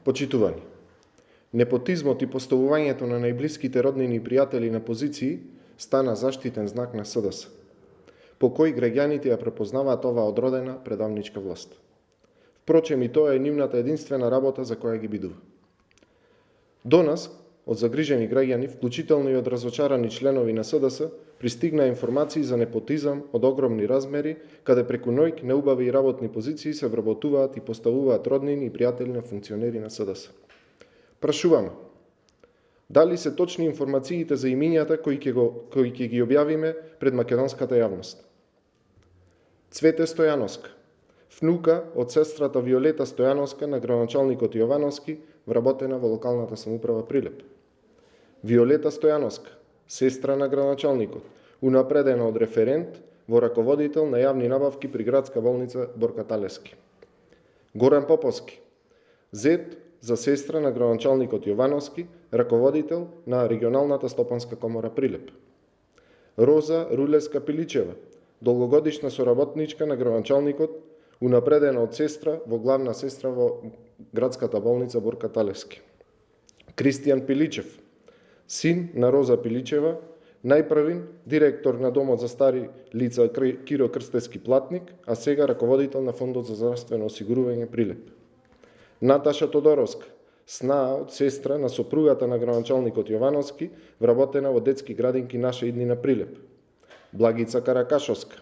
Почитувани, непотизмот и поставувањето на најблиските роднини и пријатели на позиции стана заштитен знак на СДС, по кој граѓаните ја препознаваат оваа одродена предавничка власт. Впрочем, и тоа е нивната единствена работа за која ги бидува. До нас, од загрижени граѓани, вклучително и од разочарани членови на СДС, пристигна информации за непотизам од огромни размери, каде преку ноќ неубави и работни позиции се вработуваат и поставуваат роднини и пријатели на функционери на СДС. Прашуваме, дали се точни информациите за имињата кои ќе ги објавиме пред македонската јавност? Цвете Стојановска, внука од сестрата Виолета Стојановска на градоначалникот Јовановски, вработена во локалната самоуправа Прилеп. Виолета Стојановска, сестра на градоначалникот, унапредена од референт во раководител на јавни набавки при градска болница Борка Талески. Горан Поповски, зет за сестра на градоначалникот Јовановски, раководител на регионалната стопанска комора Прилеп. Роза Рулеска Пиличева, долгогодишна соработничка на градоначалникот, унапредена од сестра во главна сестра во градската болница Борка Талески. Кристијан Пиличев, син на Роза Пиличева, најпрвин директор на Домот за стари лица Киро Крстевски Платник, а сега раководител на Фондот за здравствено осигурување Прилеп. Наташа Тодоровска, снаа од сестра на сопругата на градоначалникот Јовановски, вработена во детски градинки Наша иднина Прилеп. Благица Каракашовска,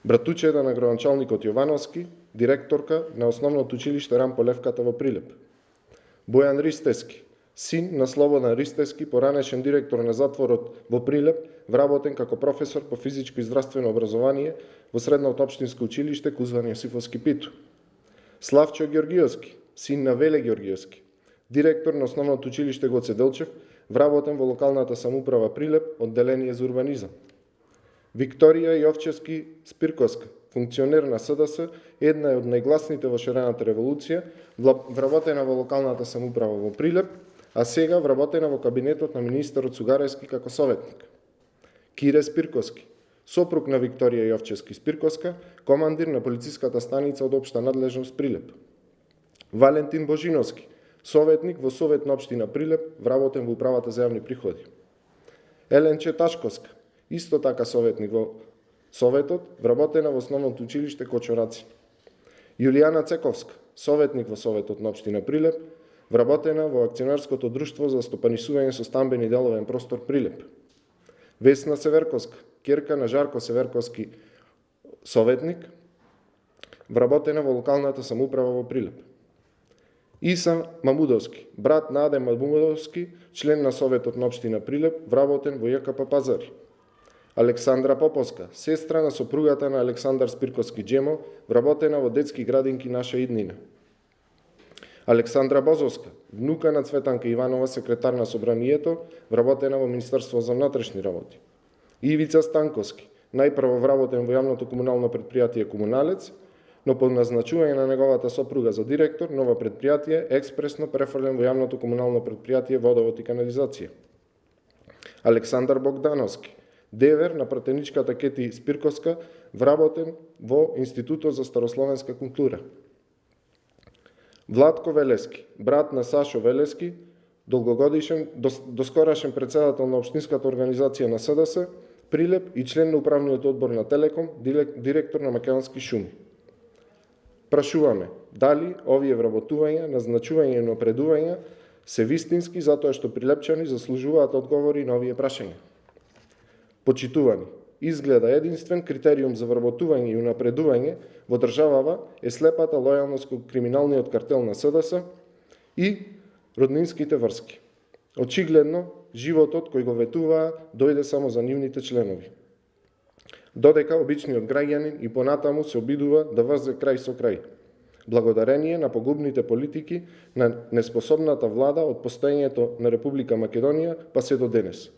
братучеда на градоначалникот Јовановски, директорка на основното училиште Рампо Левката во Прилеп. Бојан Ристевски, син на Слободан Ристевски, поранешен директор на затворот во Прилеп, вработен како професор по физичко и здравствено образование во средното општинско училиште Кузван Јосифовски Питу. Славчо Ѓоргиевски, син на Веле Ѓоргиевски, директор на основното училиште Гоце Делчев, вработен во локалната самоуправа Прилеп, одделение за урбанизам. Викторија Јовчевски Спирковска, функционер на СДС, една од најгласните во шарената револуција, вработена во локалната самоуправа во Прилеп, а сега вработена во кабинетот на министерот Сугарески како советник. Кире Спирковски, сопруг на Викторија Јовчевски Спирковска, командир на полициската станица од општа надлежност Прилеп. Валентин Божиновски, советник во Совет на општина Прилеп, вработен во управата за јавни приходи. Еленче Ташковска, исто така советник во Советот, вработена во основното училиште Кочораци. Јулијана Цековска, советник во Советот на општина Прилеп, вработена во акционерското друштво за стопанисување со стамбен и деловен простор Прилеп. Весна Северковска, ќерка на Жарко Северковски, советник, вработена во локалната самоуправа во Прилеп. Иса Мамудовски, брат на Адем Мамудовски, член на Советот на општина Прилеп, вработен во ЈКП Пазари. Александра Поповска, сестра на сопругата на Александар Спирковски Джемо, вработена во детски градинки Наша иднина. Александра Бозовска, внука на Цветанка Иванова, секретар на Собранието, вработена во Министерство за внатрешни работи. Ивица Станковски, најпрво вработен во јавното комунално предпријатие Комуналец, но по назначување на неговата сопруга за директор, нова предпријатие експресно префрлен во јавното комунално предпријатие Водовод и канализација. Александар Богдановски, девер на пратеничката Кети Спирковска, вработен во Институтот за старословенска култура. Владко Велески, брат на Сашо Велески, доскорашен председател на општинската организација на СДС, Прилеп и член на управниот одбор на Телеком, директор на Македонски шуми. Прашуваме, дали овие вработувања, назначување и напредувања се вистински затоа што прилепчани заслужуваат одговори на овие прашања. Почитувани, изгледа единствен критериум за вработување и унапредување во државава е слепата лојалност кон криминалниот картел на СДС и роднинските врски. Очигледно, животот кој го ветуваа дојде само за нивните членови. Додека обичниот граѓанин и понатаму се обидува да врзе крај со крај, благодарение на погубните политики на неспособната влада од постоењето на Република Македонија па се до денес.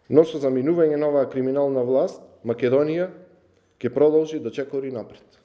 Но со заминување на оваа криминална власт, Македонија ќе продолжи да чекори напред.